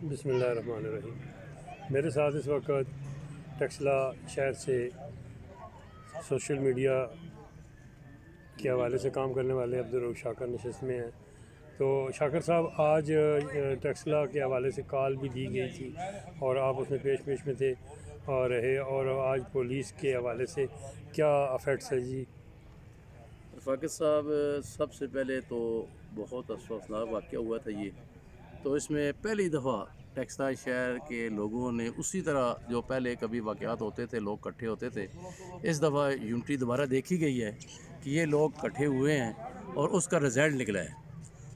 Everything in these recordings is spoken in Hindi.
बिस्मिल्लाहिर्रहमानिर्रहीम। मेरे साथ इस वक्त टक्सला शहर से सोशल मीडिया के हवाले से काम करने वाले अब्दुल शाकर नशिस्त में हैं। तो शाकर साहब, आज टक्सला के हवाले से कॉल भी दी गई थी और आप उसमें पेश में थे और रहे, और आज पुलिस के हवाले से क्या अफेक्ट्स है जी? रफ़ाक़त साहब, सबसे पहले तो बहुत अफसोसनाक वाक़या हुआ था ये। तो इसमें पहली दफ़ा टेक्सटाइल शहर के लोगों ने उसी तरह जो पहले कभी वाक़यात होते थे, लोग इकट्ठे होते थे, इस दफ़ा यूनिटी दोबारा देखी गई है कि ये लोग इकट्ठे हुए हैं और उसका रिज़ल्ट निकला है।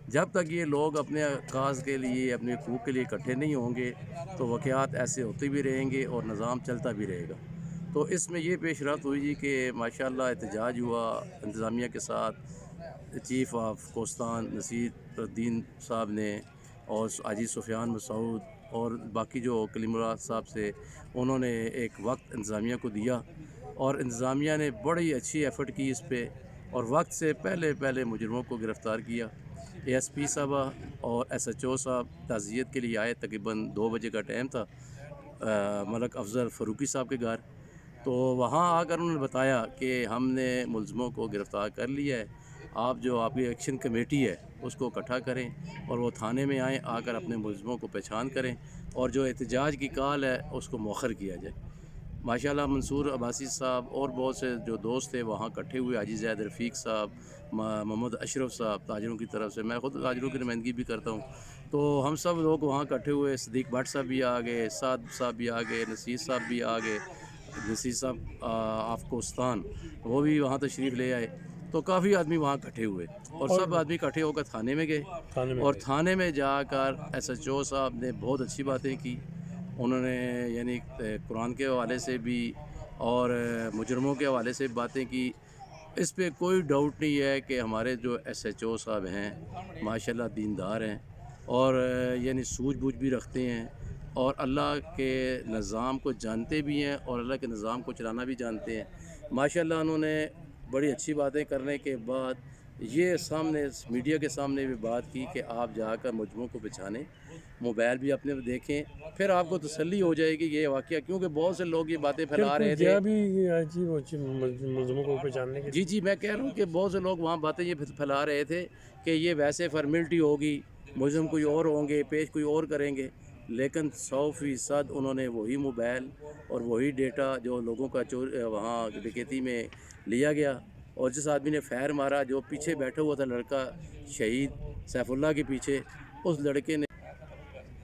जब तक ये लोग अपने काज़ के लिए, अपने हकूक़ के लिए इकट्ठे नहीं होंगे तो वाक़यात ऐसे होते भी रहेंगे और निज़ाम चलता भी रहेगा। तो इसमें ये पेशरफ़्त हुई जी कि माशाअल्लाह एहतजाज हुआ इंतज़ामिया के साथ। चीफ़ ऑफ कोस्तान नसीरुद्दीन साहब ने और हाजी सुफियान मसूद और बाकी जो कलीमुल्लाह साहब से उन्होंने एक वक्त इंतज़ामिया को दिया और इंतज़ामिया ने बड़ी अच्छी एफ़र्ट की इस पे और वक्त से पहले मुजरमों को गिरफ़्तार किया। ASP साहबा और SHO साहब ताज़ियत के लिए आए, तकरीबन 2 बजे का टाइम था मलक अफ़ज़ल फ़ारूकी साहब के घर। तो वहाँ आकर उन्होंने बताया कि हमने मुलज़मों को गिरफ़्तार कर लिया है, आप जो आपकी एक्शन कमेटी है उसको इकट्ठा करें और वो थाने में आएँ, आकर अपने मुलज़मों को पहचान करें और जो एहतजाज की कॉल है उसको मौखर किया जाए। माशाअल्लाह मंसूर अब्बासी साहब और बहुत से जो दोस्त थे वहाँ इकट्ठे हुए, हाजी ज़ैद रफ़ीक साहब, मोहम्मद अशरफ साहब ताजिरों की तरफ से, मैं ख़ुद ताजिरों की नुमाइंदगी भी करता हूँ। तो हम सब लोग वहाँ इकट्ठे हुए, सिद्दीक़ भट्ट साहब भी आ गए, साद साहब भी आ गए, नसीर साहब भी आ गए, नसीर साहब ऑफ कोस्तान वो भी वहाँ तशरीफ़ ले आए। तो काफ़ी आदमी वहाँ इकट्ठे हुए और सब और आदमी इकट्ठे होकर थाने में गए थाने में और गए? थाने में जाकर SHO साहब ने बहुत अच्छी बातें की। उन्होंने यानी कुरान के हवाले से भी और मुजरमों के हवाले से बातें की। इस पे कोई डाउट नहीं है कि हमारे जो SHO साहब हैं माशाल्लाह दीनदार हैं और यानी सूझबूझ भी रखते हैं और अल्लाह के निज़ाम को जानते भी हैं और अल्लाह के निज़ाम को चलाना भी जानते हैं। माशाल्लाह उन्होंने बड़ी अच्छी बातें करने के बाद ये सामने मीडिया के सामने भी बात की कि आप जाकर मुजरमों को पहचानें, मोबाइल भी अपने देखें, फिर आपको तसल्ली हो जाएगी ये वाक़या, क्योंकि बहुत से लोग ये बातें फिर फैला कोई रहे थे। गया भी जी वो मुलज़मों को पहचानने के जी, लिए? जी, मैं कह रहा हूँ कि बहुत से लोग वहाँ बातें ये फैला रहे थे कि ये वैसे फ़ॉर्मेलिटी होगी, मुलज़िम कोई और होंगे, पेश कोई और करेंगे, लेकिन 100% उन्होंने वही मोबाइल और वही डेटा जो लोगों का वहाँ डकैती में लिया गया और जिस आदमी ने फायर मारा, जो पीछे बैठा हुआ था लड़का शहीद सैफुल्लाह के पीछे, उस लड़के ने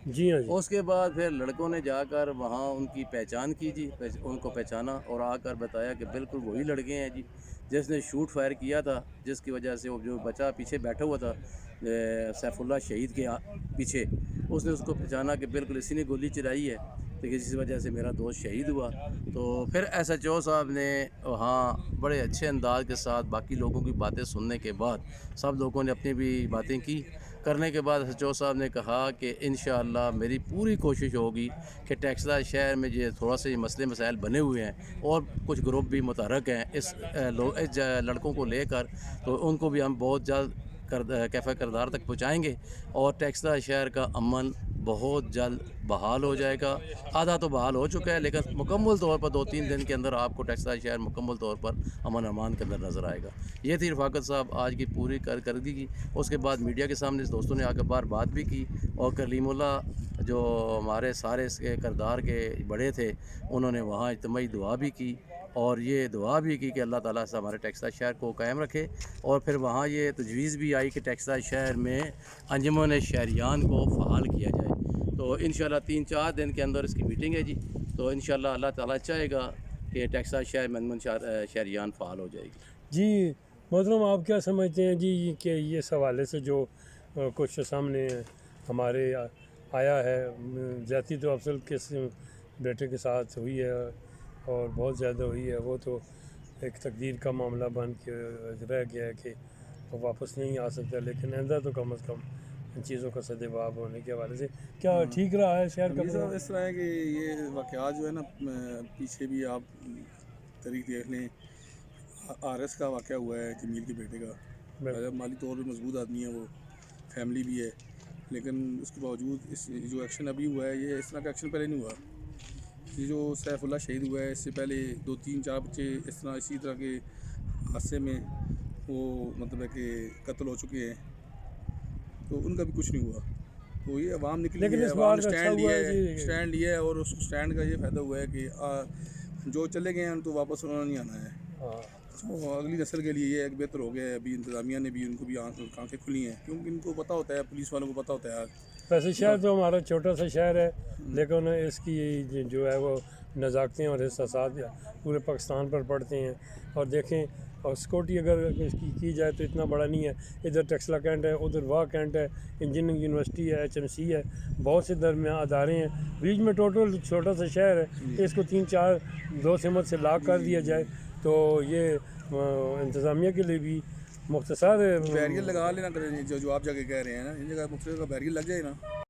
जी हाँ जी। उसके बाद फिर लड़कों ने जाकर वहाँ उनकी पहचान की जी, उनको पहचाना और आकर बताया कि बिल्कुल वही लड़के हैं जी, जिसने शूट फायर किया था, जिसकी वजह से वो जो बच्चा पीछे बैठा हुआ था सैफुल्लाह शहीद के पीछे, उसने उसको पहचाना कि बिल्कुल इसी ने गोली चलाई है, तो इसी वजह से मेरा दोस्त शहीद हुआ। तो फिर SHO साहब ने वहाँ बड़े अच्छे अंदाज के साथ बाकी लोगों की बातें सुनने के बाद सब लोगों ने अपनी भी बातें की। करने के बाद SHO साहब ने कहा कि इंशाअल्लाह मेरी पूरी कोशिश होगी कि टेक्सला शहर में ये थोड़ा सा ये मसले मसाइल बने हुए हैं और कुछ ग्रुप भी मुतहरक हैं इस लड़कों को लेकर, तो उनको भी हम बहुत जल्द कैफ़े किरदार तक पहुँचाएँगे और टेक्सला शहर का अमन बहुत जल्द बहाल हो जाएगा। आधा तो बहाल हो चुका है, लेकिन मुकम्मल तौर पर 2-3 दिन के अंदर आपको टेक्सला शहर मुकम्मल तौर पर अमन अमान के अंदर नज़र आएगा। ये थी रफ़ाक़त साहब आज की पूरी कारकर्दगी की। उसके बाद मीडिया के सामने दोस्तों ने आकर बार बात भी की और कलीमुल्लाह जो हमारे सारे इसके किरदार के बड़े थे, उन्होंने वहाँ इज्तिमाई दुआ भी की और ये दुआ भी की कि अल्लाह ताला से हमारे टेक्सला शहर को कायम रखे। और फिर वहाँ ये तजवीज़ भी आई कि टेक्सला शहर में अंजुमन शहरियान को फ़ाल किया जाए। तो इंशाअल्लाह 3-4 दिन के अंदर इसकी मीटिंग है जी। तो इंशाअल्लाह अल्लाह ताला चाहेगा कि टेक्सला शहर में अंजुमन शहरियान फ़ाल हो जाएगी। जी मोहतरम, आप क्या समझते हैं जी कि ये इस हवाले से जो कुछ सामने हमारे आया है, ज़्यादती तो अफजल के बेटे के साथ हुई है और बहुत ज़्यादा हुई है, वो तो एक तकदीर का मामला बन के रह गया है कि वो वापस नहीं आ सकता, लेकिन आइंदा तो कम अज़ कम इन चीज़ों का सद्भाव होने के हवाले से क्या हाँ, ठीक रहा है शहर का ये सब प्रोग्राम? इस तरह है कि ये वाक़यात जो है ना, पीछे भी आप तारीख देख लें। RS का वाक़या हुआ है, जमील के बेटे का। बिल्कुल। माली तौर पे मजबूत आदमी है वो, फैमिली भी है, लेकिन उसके बावजूद इस जो एक्शन अभी हुआ है, ये इस तरह का एक्शन पहले नहीं हुआ। ये जो सैफुल्लाह शहीद हुआ है, इससे पहले 2-3-4 बच्चे इसी तरह के हादसे में वो मतलब है कि कत्ल हो चुके हैं, तो उनका भी कुछ नहीं हुआ। तो ये अवाम निकली लेकिन है, इस अवाम बार ने अच्छा स्टैंड हुआ लिया है है, जी। स्टैंड लिया है, और उस स्टैंड का ये फ़ायदा हुआ है कि जो चले गए हैं उनको वापस उन्होंने नहीं आना है। हाँ, तो अगली नस्ल के लिए ये एक बेहतर हो गया है। अभी इंतज़ामिया ने भी उनको भी आंखें खुली हैं, क्योंकि इनको पता होता है, पुलिस वालों को पता होता है। वैसे शहर तो हमारा छोटा सा शहर है, लेकिन इसकी जो है वो नज़ाकतें और एहसास पूरे पाकिस्तान पर पड़ते हैं। और देखें, और सिक्योरिटी अगर इसकी की जाए तो इतना बड़ा नहीं है। इधर टेक्सला कैंट है, उधर वाह कैंट है, इंजीनियरिंग यूनिवर्सिटी है, HMC है, बहुत से दरमियान अदारे हैं। बीच में टोटल छोटा सा शहर है, इसको 3-4 दो सिमत से लाक कर दिया जाए तो ये इंतज़ामिया के लिए भी मुख्तसर बैरियर लगा लेना करें, जो आप जाके कह रहे हैं ना, इन जगह मुख्तलिफ का बैरियर लग जाए ना।